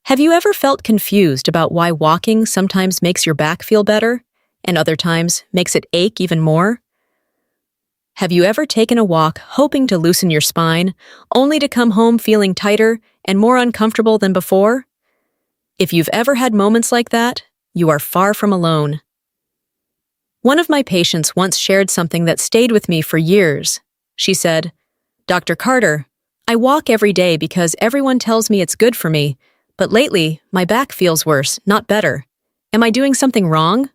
Have you ever felt confused about why walking sometimes makes your back feel better and other times makes it ache even more? Have you ever taken a walk hoping to loosen your spine, only to come home feeling tighter and more uncomfortable than before? If you've ever had moments like that, you are far from alone. One of my patients once shared something that stayed with me for years. She said, "Dr. Carter, I walk every day because everyone tells me it's good for me, but lately my back feels worse, not better. Am I doing something wrong?"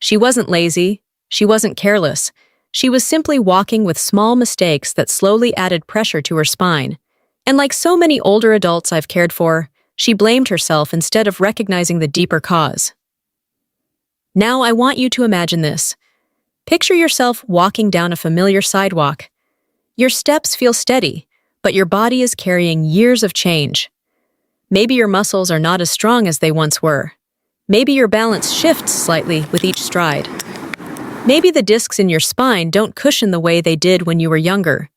She wasn't lazy. She wasn't careless. She was simply walking with small mistakes that slowly added pressure to her spine. And like so many older adults I've cared for, she blamed herself instead of recognizing the deeper cause. Now I want you to imagine this. Picture yourself walking down a familiar sidewalk. Your steps feel steady, but your body is carrying years of change. Maybe your muscles are not as strong as they once were. Maybe your balance shifts slightly with each stride. Maybe the discs in your spine don't cushion the way they did when you were younger.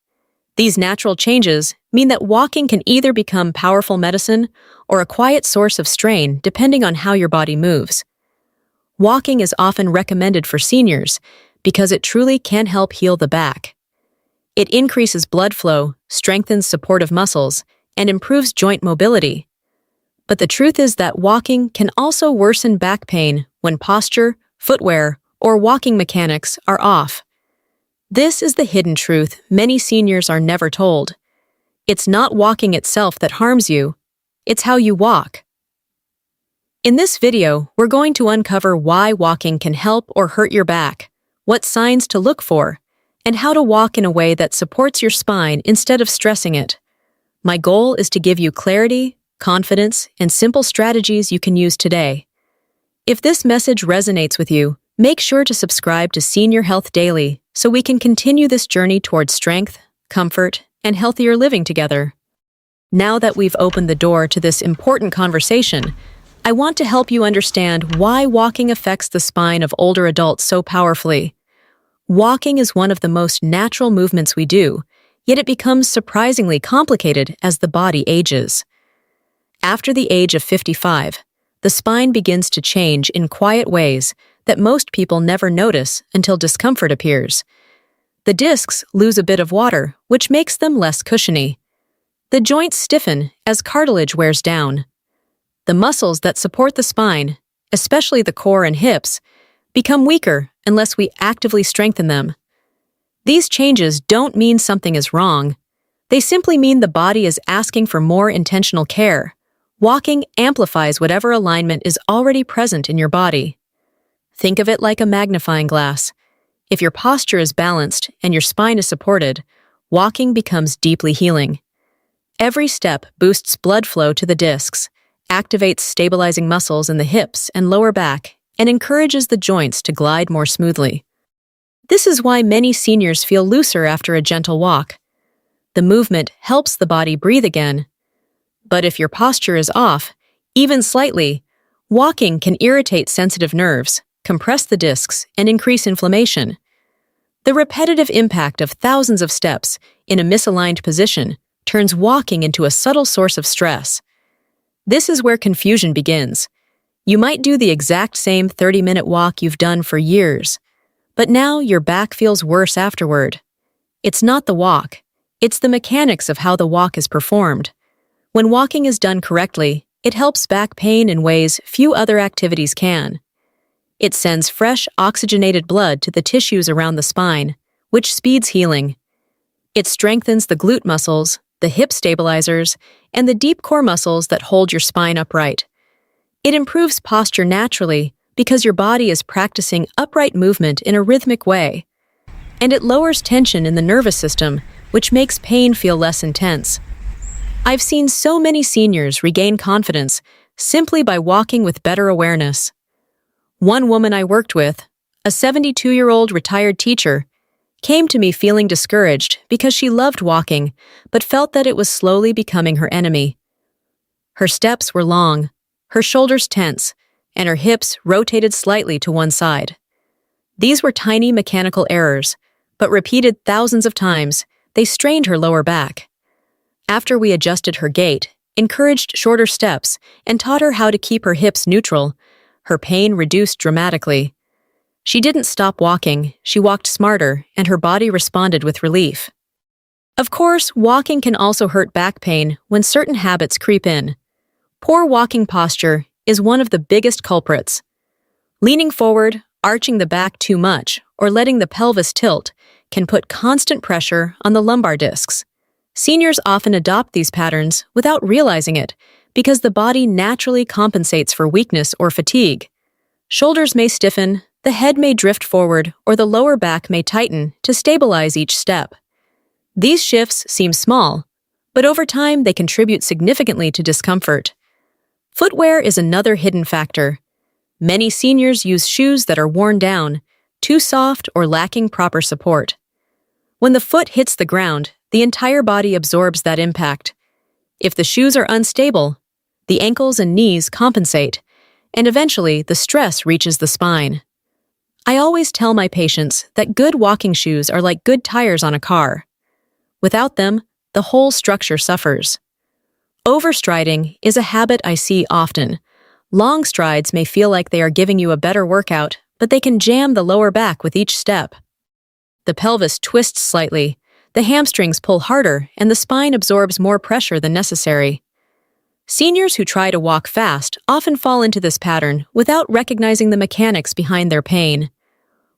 These natural changes mean that walking can either become powerful medicine or a quiet source of strain depending on how your body moves. Walking is often recommended for seniors because it truly can help heal the back. It increases blood flow, strengthens supportive muscles, and improves joint mobility. But the truth is that walking can also worsen back pain when posture, footwear, or walking mechanics are off. This is the hidden truth many seniors are never told. It's not walking itself that harms you, it's how you walk. In this video, we're going to uncover why walking can help or hurt your back, what signs to look for, and how to walk in a way that supports your spine instead of stressing it. My goal is to give you clarity, confidence, and simple strategies you can use today. If this message resonates with you, make sure to subscribe to Senior Health Daily so we can continue this journey towards strength, comfort, and healthier living together. Now that we've opened the door to this important conversation, I want to help you understand why walking affects the spine of older adults so powerfully. Walking is one of the most natural movements we do, yet it becomes surprisingly complicated as the body ages. After the age of 55, the spine begins to change in quiet ways that most people never notice until discomfort appears. The discs lose a bit of water, which makes them less cushiony. The joints stiffen as cartilage wears down. The muscles that support the spine, especially the core and hips, become weaker unless we actively strengthen them. These changes don't mean something is wrong. They simply mean the body is asking for more intentional care. Walking amplifies whatever alignment is already present in your body. Think of it like a magnifying glass. If your posture is balanced and your spine is supported, walking becomes deeply healing. Every step boosts blood flow to the discs, activates stabilizing muscles in the hips and lower back, and encourages the joints to glide more smoothly. This is why many seniors feel looser after a gentle walk. The movement helps the body breathe again. But if your posture is off, even slightly, walking can irritate sensitive nerves, compress the discs, and increase inflammation. The repetitive impact of thousands of steps in a misaligned position turns walking into a subtle source of stress. This is where confusion begins. You might do the exact same 30-minute walk you've done for years, but now your back feels worse afterward. It's not the walk, it's the mechanics of how the walk is performed. When walking is done correctly, it helps back pain in ways few other activities can. It sends fresh, oxygenated blood to the tissues around the spine, which speeds healing. It strengthens the glute muscles, the hip stabilizers, and the deep core muscles that hold your spine upright. It improves posture naturally because your body is practicing upright movement in a rhythmic way. And it lowers tension in the nervous system, which makes pain feel less intense. I've seen so many seniors regain confidence simply by walking with better awareness. One woman I worked with, a 72-year-old retired teacher, came to me feeling discouraged because she loved walking, but felt that it was slowly becoming her enemy. Her steps were long, her shoulders tense, and her hips rotated slightly to one side. These were tiny mechanical errors, but repeated thousands of times, they strained her lower back. After we adjusted her gait, encouraged shorter steps, and taught her how to keep her hips neutral, her pain reduced dramatically. She didn't stop walking, she walked smarter, and her body responded with relief. Of course, walking can also hurt back pain when certain habits creep in. Poor walking posture is one of the biggest culprits. Leaning forward, arching the back too much, or letting the pelvis tilt can put constant pressure on the lumbar discs. Seniors often adopt these patterns without realizing it because the body naturally compensates for weakness or fatigue. Shoulders may stiffen, the head may drift forward, or the lower back may tighten to stabilize each step. These shifts seem small, but over time they contribute significantly to discomfort. Footwear is another hidden factor. Many seniors use shoes that are worn down, too soft, or lacking proper support. When the foot hits the ground, the entire body absorbs that impact. If the shoes are unstable, the ankles and knees compensate, and eventually the stress reaches the spine. I always tell my patients that good walking shoes are like good tires on a car. Without them, the whole structure suffers. Overstriding is a habit I see often. Long strides may feel like they are giving you a better workout, but they can jam the lower back with each step. The pelvis twists slightly, the hamstrings pull harder, and the spine absorbs more pressure than necessary. Seniors who try to walk fast often fall into this pattern without recognizing the mechanics behind their pain.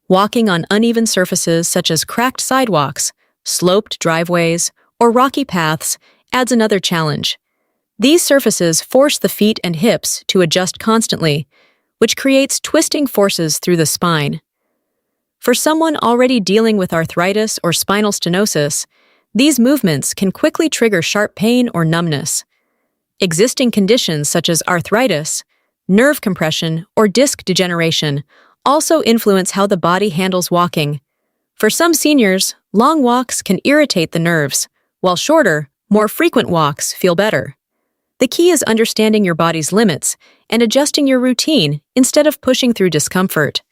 Walking on uneven surfaces such as cracked sidewalks, sloped driveways, or rocky paths adds another challenge. These surfaces force the feet and hips to adjust constantly, which creates twisting forces through the spine. For someone already dealing with arthritis or spinal stenosis, these movements can quickly trigger sharp pain or numbness. Existing conditions such as arthritis, nerve compression, or disc degeneration also influence how the body handles walking. For some seniors, long walks can irritate the nerves, while shorter, more frequent walks feel better. The key is understanding your body's limits and adjusting your routine instead of pushing through discomfort.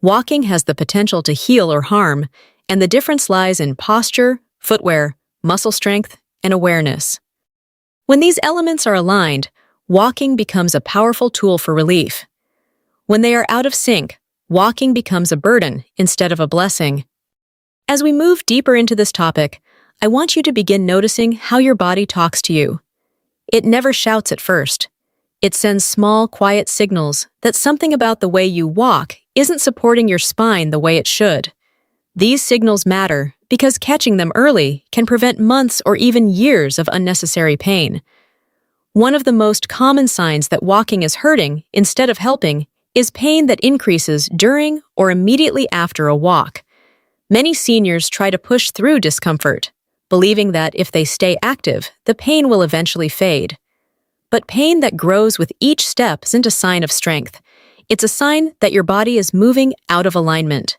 Walking has the potential to heal or harm, and the difference lies in posture, footwear, muscle strength, and awareness. When these elements are aligned, walking becomes a powerful tool for relief. When they are out of sync, walking becomes a burden instead of a blessing. As we move deeper into this topic, I want you to begin noticing how your body talks to you. It never shouts at first. It sends small, quiet signals that something about the way you walk isn't supporting your spine the way it should. These signals matter because catching them early can prevent months or even years of unnecessary pain. One of the most common signs that walking is hurting instead of helping is pain that increases during or immediately after a walk. Many seniors try to push through discomfort, believing that if they stay active, the pain will eventually fade. But pain that grows with each step isn't a sign of strength. It's a sign that your body is moving out of alignment.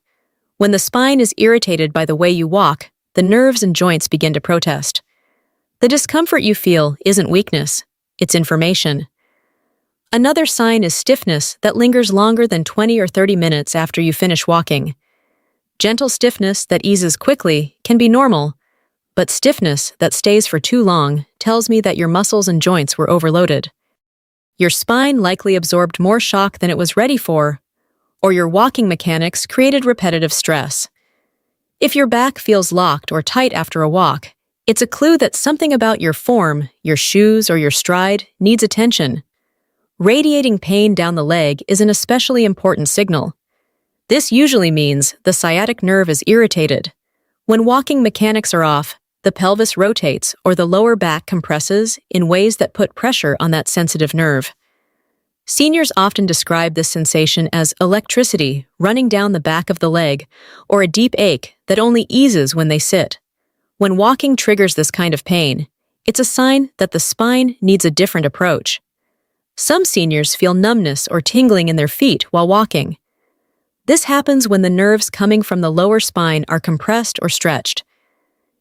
When the spine is irritated by the way you walk, the nerves and joints begin to protest. The discomfort you feel isn't weakness, it's information. Another sign is stiffness that lingers longer than 20 or 30 minutes after you finish walking. Gentle stiffness that eases quickly can be normal, but stiffness that stays for too long tells me that your muscles and joints were overloaded. Your spine likely absorbed more shock than it was ready for, or your walking mechanics created repetitive stress. If your back feels locked or tight after a walk, it's a clue that something about your form, your shoes, or your stride needs attention. Radiating pain down the leg is an especially important signal. This usually means the sciatic nerve is irritated. When walking mechanics are off, the pelvis rotates or the lower back compresses in ways that put pressure on that sensitive nerve. Seniors often describe this sensation as electricity running down the back of the leg or a deep ache that only eases when they sit. When walking triggers this kind of pain, it's a sign that the spine needs a different approach. Some seniors feel numbness or tingling in their feet while walking. This happens when the nerves coming from the lower spine are compressed or stretched.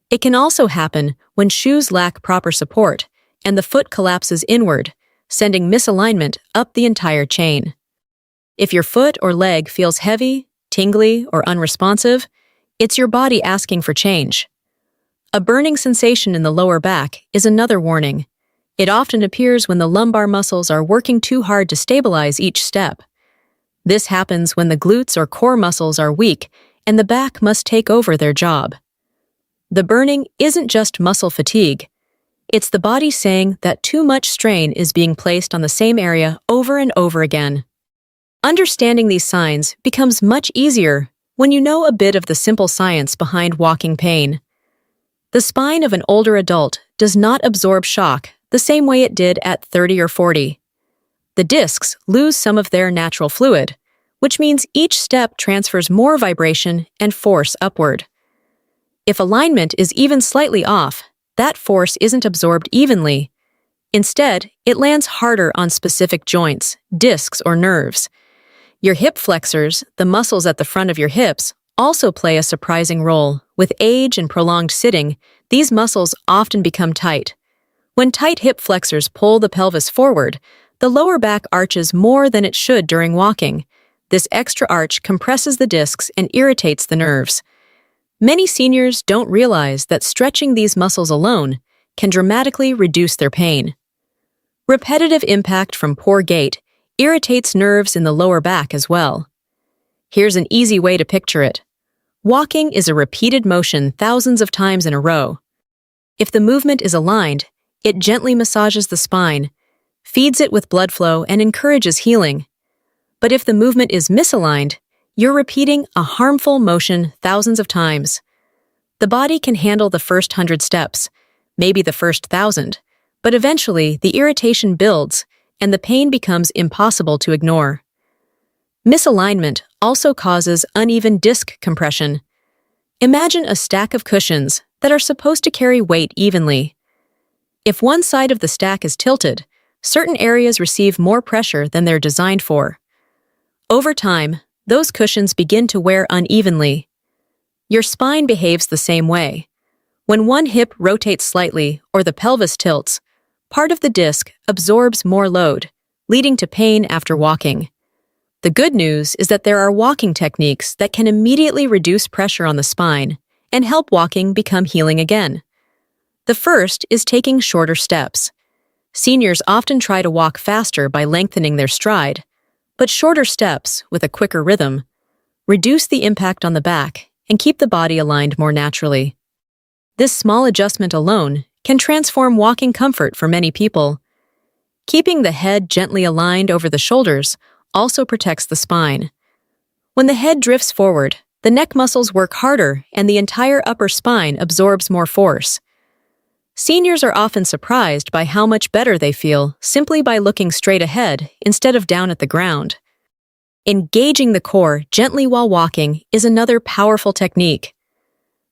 It can also happen when shoes lack proper support and the foot collapses inward, sending misalignment up the entire chain. If your foot or leg feels heavy, tingly, or unresponsive, it's your body asking for change. A burning sensation in the lower back is another warning. It often appears when the lumbar muscles are working too hard to stabilize each step. This happens when the glutes or core muscles are weak and the back must take over their job. The burning isn't just muscle fatigue. It's the body saying that too much strain is being placed on the same area over and over again. Understanding these signs becomes much easier when you know a bit of the simple science behind walking pain. The spine of an older adult does not absorb shock the same way it did at 30 or 40. The discs lose some of their natural fluid, which means each step transfers more vibration and force upward. If alignment is even slightly off, that force isn't absorbed evenly. Instead, it lands harder on specific joints, discs, or nerves. Your hip flexors, the muscles at the front of your hips, also play a surprising role. With age and prolonged sitting, these muscles often become tight. When tight hip flexors pull the pelvis forward, the lower back arches more than it should during walking. This extra arch compresses the discs and irritates the nerves. Many seniors don't realize that stretching these muscles alone can dramatically reduce their pain. Repetitive impact from poor gait irritates nerves in the lower back as well. Here's an easy way to picture it. Walking is a repeated motion thousands of times in a row. If the movement is aligned, it gently massages the spine, feeds it with blood flow, and encourages healing. But if the movement is misaligned, you're repeating a harmful motion thousands of times. The body can handle the first 100 steps, maybe the first 1,000, but eventually the irritation builds and the pain becomes impossible to ignore. Misalignment also causes uneven disc compression. Imagine a stack of cushions that are supposed to carry weight evenly. If one side of the stack is tilted, certain areas receive more pressure than they're designed for. Over time, those cushions begin to wear unevenly. Your spine behaves the same way. When one hip rotates slightly or the pelvis tilts, part of the disc absorbs more load, leading to pain after walking. The good news is that there are walking techniques that can immediately reduce pressure on the spine and help walking become healing again. The first is taking shorter steps. Seniors often try to walk faster by lengthening their stride, but shorter steps, with a quicker rhythm, reduce the impact on the back and keep the body aligned more naturally. This small adjustment alone can transform walking comfort for many people. Keeping the head gently aligned over the shoulders also protects the spine. When the head drifts forward, the neck muscles work harder and the entire upper spine absorbs more force. Seniors are often surprised by how much better they feel simply by looking straight ahead instead of down at the ground. Engaging the core gently while walking is another powerful technique.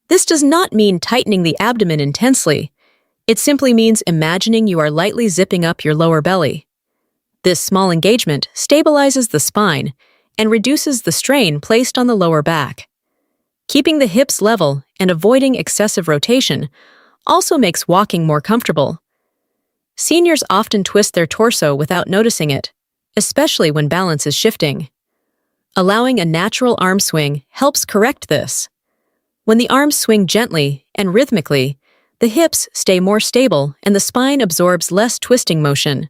This does not mean tightening the abdomen intensely. It simply means imagining you are lightly zipping up your lower belly. This small engagement stabilizes the spine and reduces the strain placed on the lower back. Keeping the hips level and avoiding excessive rotation also makes walking more comfortable. Seniors often twist their torso without noticing it, especially when balance is shifting. Allowing a natural arm swing helps correct this. When the arms swing gently and rhythmically, the hips stay more stable and the spine absorbs less twisting motion.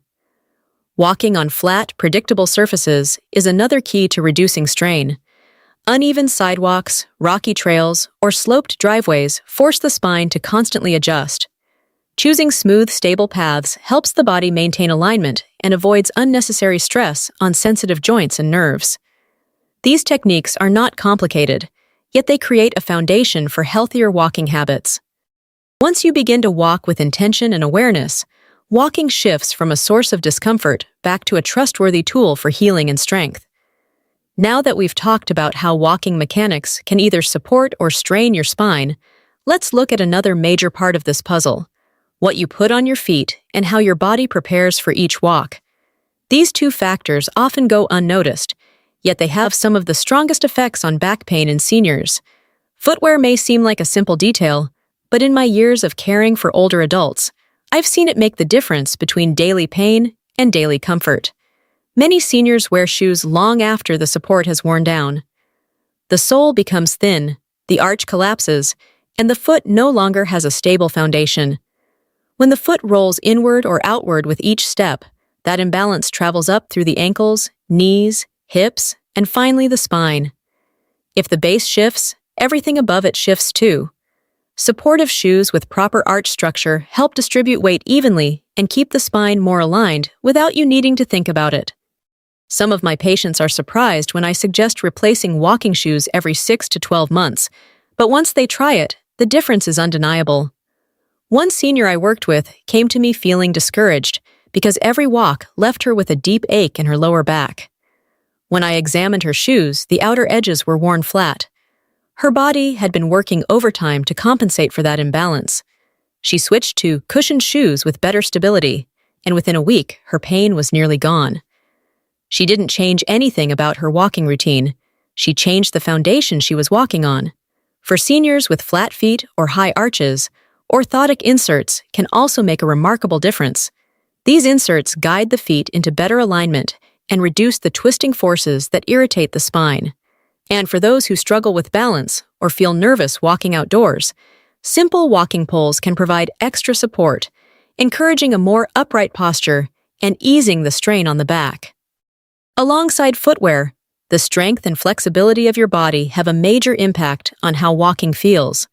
Walking on flat, predictable surfaces is another key to reducing strain. Uneven sidewalks, rocky trails, or sloped driveways force the spine to constantly adjust. Choosing smooth, stable paths helps the body maintain alignment and avoids unnecessary stress on sensitive joints and nerves. These techniques are not complicated, yet they create a foundation for healthier walking habits. Once you begin to walk with intention and awareness, walking shifts from a source of discomfort back to a trustworthy tool for healing and strength. Now that we've talked about how walking mechanics can either support or strain your spine, let's look at another major part of this puzzle: what you put on your feet and how your body prepares for each walk. These two factors often go unnoticed, yet they have some of the strongest effects on back pain in seniors. Footwear may seem like a simple detail, but in my years of caring for older adults, I've seen it make the difference between daily pain and daily comfort. Many seniors wear shoes long after the support has worn down. The sole becomes thin, the arch collapses, and the foot no longer has a stable foundation. When the foot rolls inward or outward with each step, that imbalance travels up through the ankles, knees, hips, and finally the spine. If the base shifts, everything above it shifts too. Supportive shoes with proper arch structure help distribute weight evenly and keep the spine more aligned without you needing to think about it. Some of my patients are surprised when I suggest replacing walking shoes every 6 to 12 months, but once they try it, the difference is undeniable. One senior I worked with came to me feeling discouraged because every walk left her with a deep ache in her lower back. When I examined her shoes, the outer edges were worn flat. Her body had been working overtime to compensate for that imbalance. She switched to cushioned shoes with better stability, and within a week, her pain was nearly gone. She didn't change anything about her walking routine. She changed the foundation she was walking on. For seniors with flat feet or high arches, orthotic inserts can also make a remarkable difference. These inserts guide the feet into better alignment and reduce the twisting forces that irritate the spine. And for those who struggle with balance or feel nervous walking outdoors, simple walking poles can provide extra support, encouraging a more upright posture and easing the strain on the back. Alongside footwear, the strength and flexibility of your body have a major impact on how walking feels.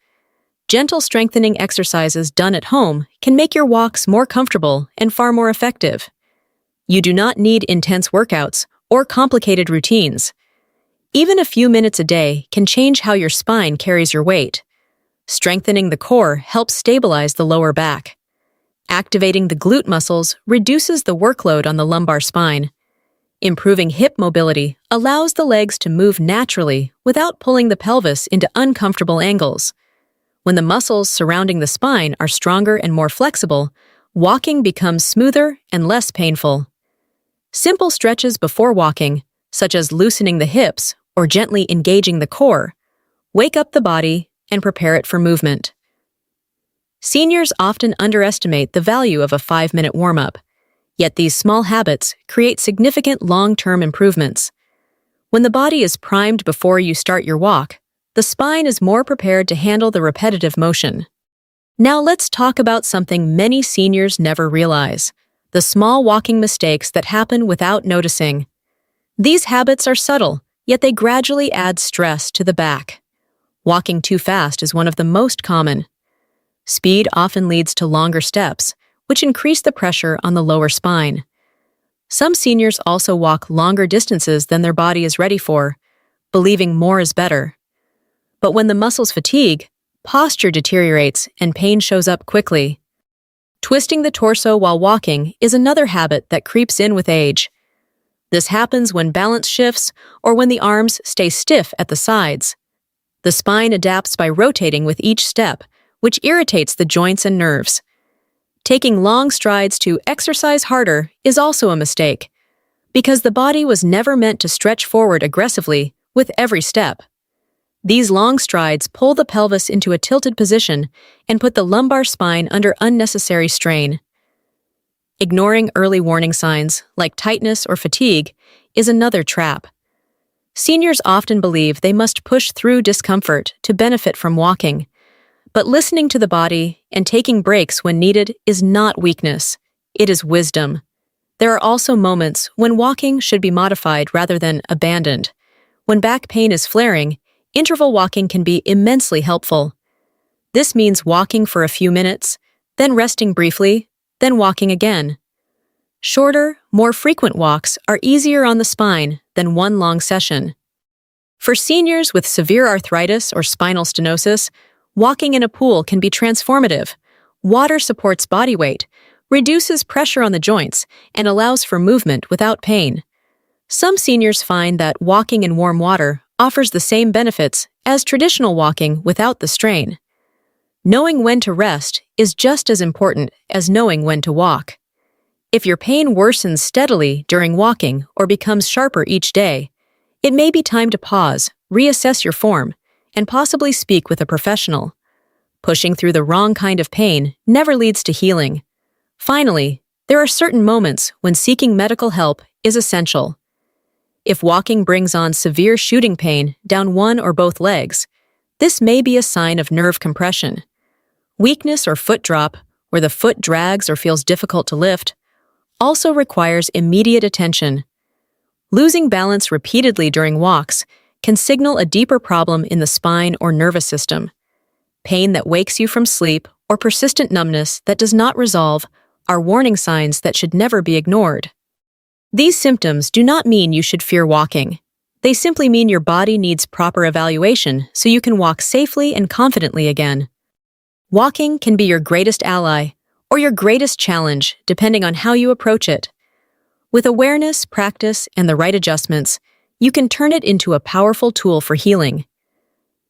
Gentle strengthening exercises done at home can make your walks more comfortable and far more effective. You do not need intense workouts or complicated routines. Even a few minutes a day can change how your spine carries your weight. Strengthening the core helps stabilize the lower back. Activating the glute muscles reduces the workload on the lumbar spine. Improving hip mobility allows the legs to move naturally without pulling the pelvis into uncomfortable angles. When the muscles surrounding the spine are stronger and more flexible, walking becomes smoother and less painful. Simple stretches before walking, such as loosening the hips or gently engaging the core, wake up the body and prepare it for movement. Seniors often underestimate the value of a 5-minute warm-up, yet these small habits create significant long-term improvements. When the body is primed before you start your walk, the spine is more prepared to handle the repetitive motion. Now let's talk about something many seniors never realize: the small walking mistakes that happen without noticing. These habits are subtle, yet they gradually add stress to the back. Walking too fast is one of the most common. Speed often leads to longer steps, which increase the pressure on the lower spine. Some seniors also walk longer distances than their body is ready for, believing more is better. But when the muscles fatigue, posture deteriorates and pain shows up quickly. Twisting the torso while walking is another habit that creeps in with age. This happens when balance shifts or when the arms stay stiff at the sides. The spine adapts by rotating with each step, which irritates the joints and nerves. Taking long strides to exercise harder is also a mistake, because the body was never meant to stretch forward aggressively with every step. These long strides pull the pelvis into a tilted position and put the lumbar spine under unnecessary strain. Ignoring early warning signs, like tightness or fatigue, is another trap. Seniors often believe they must push through discomfort to benefit from walking, but listening to the body and taking breaks when needed is not weakness, it is wisdom. There are also moments when walking should be modified rather than abandoned. When back pain is flaring, interval walking can be immensely helpful. This means walking for a few minutes, then resting briefly, then walking again. Shorter, more frequent walks are easier on the spine than one long session. For seniors with severe arthritis or spinal stenosis, walking in a pool can be transformative. Water supports body weight, reduces pressure on the joints, and allows for movement without pain. Some seniors find that walking in warm water offers the same benefits as traditional walking without the strain. Knowing when to rest is just as important as knowing when to walk. If your pain worsens steadily during walking or becomes sharper each day, it may be time to pause, reassess your form, and possibly speak with a professional. Pushing through the wrong kind of pain never leads to healing. Finally, there are certain moments when seeking medical help is essential. If walking brings on severe shooting pain down one or both legs, this may be a sign of nerve compression. Weakness or foot drop, where the foot drags or feels difficult to lift, also requires immediate attention. Losing balance repeatedly during walks can signal a deeper problem in the spine or nervous system. Pain that wakes you from sleep or persistent numbness that does not resolve are warning signs that should never be ignored. These symptoms do not mean you should fear walking. They simply mean your body needs proper evaluation so you can walk safely and confidently again. Walking can be your greatest ally or your greatest challenge, depending on how you approach it. With awareness, practice, and the right adjustments, you can turn it into a powerful tool for healing.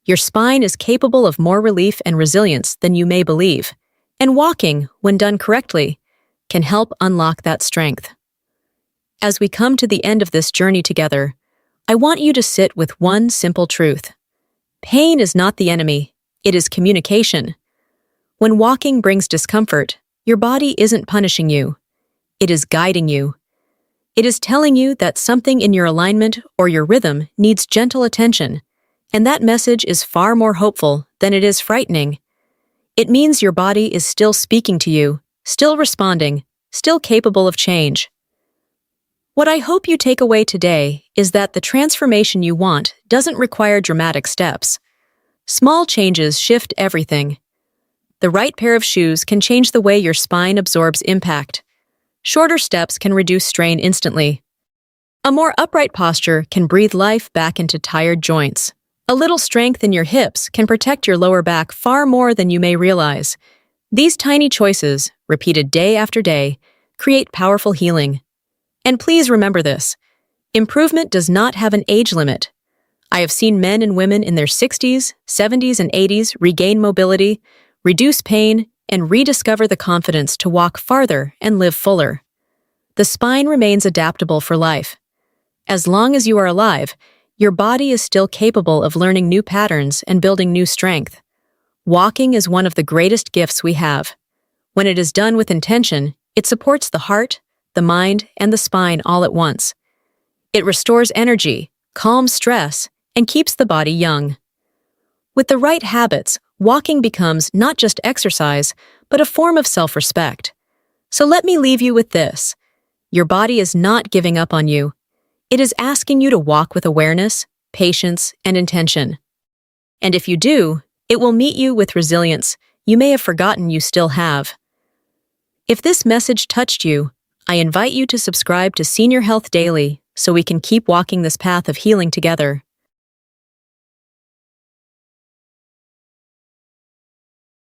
Your spine is capable of more relief and resilience than you may believe, and walking, when done correctly, can help unlock that strength. As we come to the end of this journey together, I want you to sit with one simple truth. Pain is not the enemy, it is communication. When walking brings discomfort, your body isn't punishing you. It is guiding you. It is telling you that something in your alignment or your rhythm needs gentle attention, and that message is far more hopeful than it is frightening. It means your body is still speaking to you, still responding, still capable of change. What I hope you take away today is that the transformation you want doesn't require dramatic steps. Small changes shift everything. The right pair of shoes can change the way your spine absorbs impact. Shorter steps can reduce strain instantly. A more upright posture can breathe life back into tired joints. A little strength in your hips can protect your lower back far more than you may realize. These tiny choices, repeated day after day, create powerful healing. And please remember this: improvement does not have an age limit. I have seen men and women in their 60s, 70s, and 80s regain mobility, reduce pain, and rediscover the confidence to walk farther and live fuller. The spine remains adaptable for life. As long as you are alive, your body is still capable of learning new patterns and building new strength. Walking is one of the greatest gifts we have. When it is done with intention, it supports the heart, the mind, and the spine all at once. It restores energy, calms stress, and keeps the body young. With the right habits, walking becomes not just exercise, but a form of self-respect. So let me leave you with this. Your body is not giving up on you. It is asking you to walk with awareness, patience, and intention. And if you do, it will meet you with resilience you may have forgotten you still have. If this message touched you, I invite you to subscribe to Senior Health Daily so we can keep walking this path of healing together.